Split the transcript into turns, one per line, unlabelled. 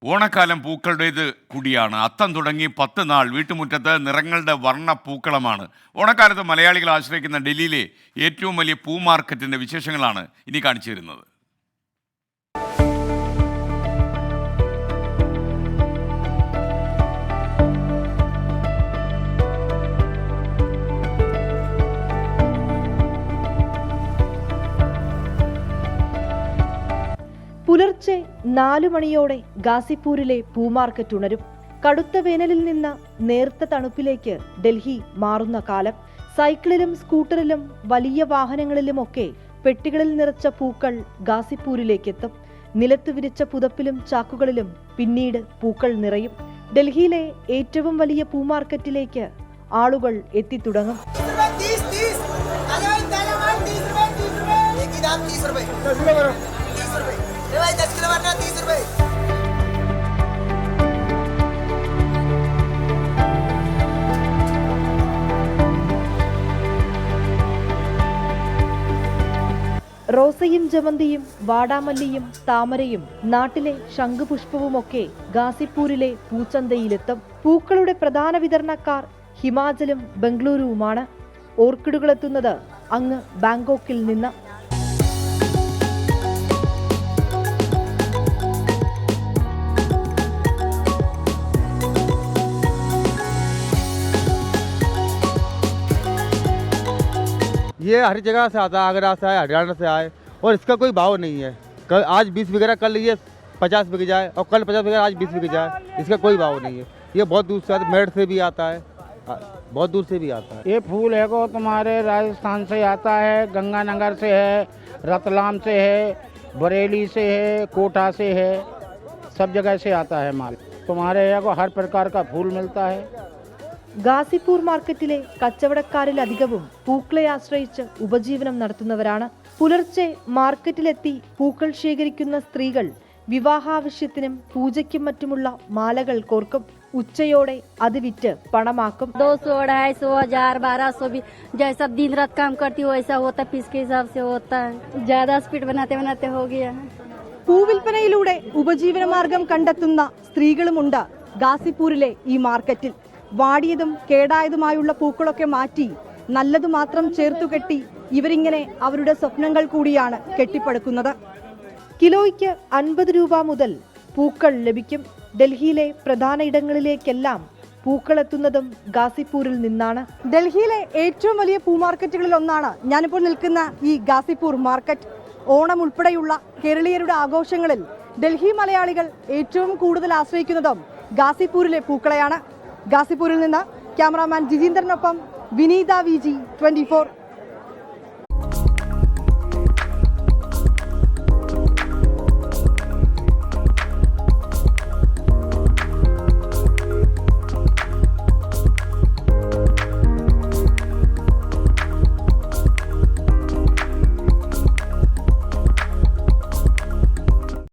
ഓണക്കാലം പൂക്കളുടേത് കൂടിയാണ്. അത്തം തുടങ്ങി 10 നാൾ വീട്ടുമുറ്റത്ത് നിറങ്ങളുടെ വർണ്ണ പൂക്കളമാണ്. ഓണക്കാലത്ത് മലയാളികൾ ആശ്രയിക്കുന്ന ഡൽഹിയിലെ ഏറ്റവും വലിയ പൂ മാർക്കറ്റിന്റെ വിശേഷങ്ങളാണ് ഇനി കാണിച്ചു തരുന്നത്.
പുലർച്ചെ 4 മണിയോടെ ഗാസിപ്പൂരിലെ പൂമാർക്കറ്റ് ഉണരും. കടുത്ത വേനലിൽ നിന്ന് നേർത്ത തണുപ്പിലേക്ക് ഡൽഹി മാറുന്ന കാലം. സൈക്കിളിലും സ്കൂട്ടറിലും വലിയ വാഹനങ്ങളിലുമൊക്കെ പെട്ടികളിൽ നിറച്ച പൂക്കൾ ഗാസിപ്പൂരിലേക്കെത്തും. നിലത്ത് വിരിച്ച പുതപ്പിലും ചാക്കുകളിലും പിന്നീട് പൂക്കൾ നിറയും. ഡൽഹിയിലെ ഏറ്റവും വലിയ പൂമാർക്കറ്റിലേക്ക് ആളുകൾ എത്തിത്തുടങ്ങും. റോസയും ജമന്തിയും വാടാമല്ലിയും താമരയും നാട്ടിലെ ശംഖുപുഷ്പവുമൊക്കെ ഗാസിപ്പൂരിലെ പൂച്ചന്തയിലെത്തും. പൂക്കളുടെ പ്രധാന വിതരണക്കാർ ഹിമാചലും ബംഗളൂരുവുമാണ്. ഓർക്കിഡുകളെത്തുന്നത് അങ്ങ് ബാങ്കോക്കിൽ നിന്ന്.
ये हर जगह से आता है, आगरा से आए, हरियाणा से आए, और इसका कोई भाव नहीं है। कल आज 20 वगैरह कल ये 50 बिक जाए, और कल 50 वगैरह आज 20 बिक जाए, इसका कोई भाव नहीं है। ये बहुत दूर से आता है, मेरठ से भी आता है, बहुत दूर से भी आता है।
ये फूल है को तुम्हारे राजस्थान से आता है, गंगानगर से है, रतलाम से है, बरेली से है, कोटा से है, सब जगह से आता है माल। तुम्हारे यहाँ को हर प्रकार का फूल मिलता है।
ഗാസിപ്പൂർ മാർക്കറ്റിലെ കച്ചവടക്കാരിലധികവും പൂക്കളെ ആശ്രയിച്ച് ഉപജീവനം നടത്തുന്നവരാണ്. പുലർച്ചെ മാർക്കറ്റിലെത്തി പൂക്കൾ ശേഖരിക്കുന്ന സ്ത്രീകൾ വിവാഹാവശ്യത്തിനും പൂജയ്ക്കും മറ്റുമുള്ള മാലകൾ കോർക്കും. ഉച്ചയോടെ അത് വിറ്റ് പണമാക്കും.
200, 250, 1000, 1200 भी जैसा दिन रात काम करती हो वैसा होता है, पीस के हिसाब से होता है। ज्यादा स्पीड बनाते बनाते हो गया है.
പൂവിൽപ്പനയിലൂടെ ഉപജീവനമാർഗം കണ്ടെത്തുന്ന സ്ത്രീകളുമുണ്ട് ഗാസിപ്പൂരിലെ ഈ മാർക്കറ്റിൽ. വാടിയതും കേടായതുമായുള്ള പൂക്കളൊക്കെ മാറ്റി നല്ലത് മാത്രം ചേർത്തുകെട്ടി ഇവരിങ്ങനെ അവരുടെ സ്വപ്നങ്ങൾ കൂടിയാണ് കെട്ടിപ്പടുക്കുന്നത്. കിലോയ്ക്ക് 50 രൂപ മുതൽ പൂക്കൾ ലഭിക്കും. ഡൽഹിയിലെ പ്രധാന ഇടങ്ങളിലേക്കെല്ലാം പൂക്കളെത്തുന്നതും ഗാസിപ്പൂരിൽ നിന്നാണ്. ഡൽഹിയിലെ ഏറ്റവും വലിയ പൂമാർക്കറ്റുകളിൽ ഒന്നാണ് ഞാനിപ്പോൾ നിൽക്കുന്ന ഈ ഗാസിപ്പൂർ മാർക്കറ്റ്. ഓണം ഉൾപ്പെടെയുള്ള കേരളീയരുടെ ആഘോഷങ്ങളിൽ ഡൽഹി മലയാളികൾ ഏറ്റവും കൂടുതൽ ആശ്രയിക്കുന്നതും ഗാസിപ്പൂരിലെ പൂക്കളെയാണ്. ഗാസിപ്പൂരിൽ നിന്ന് ക്യാമറാമാൻ ജിതീന്ദ്രനൊപ്പം വിനീത VG 24.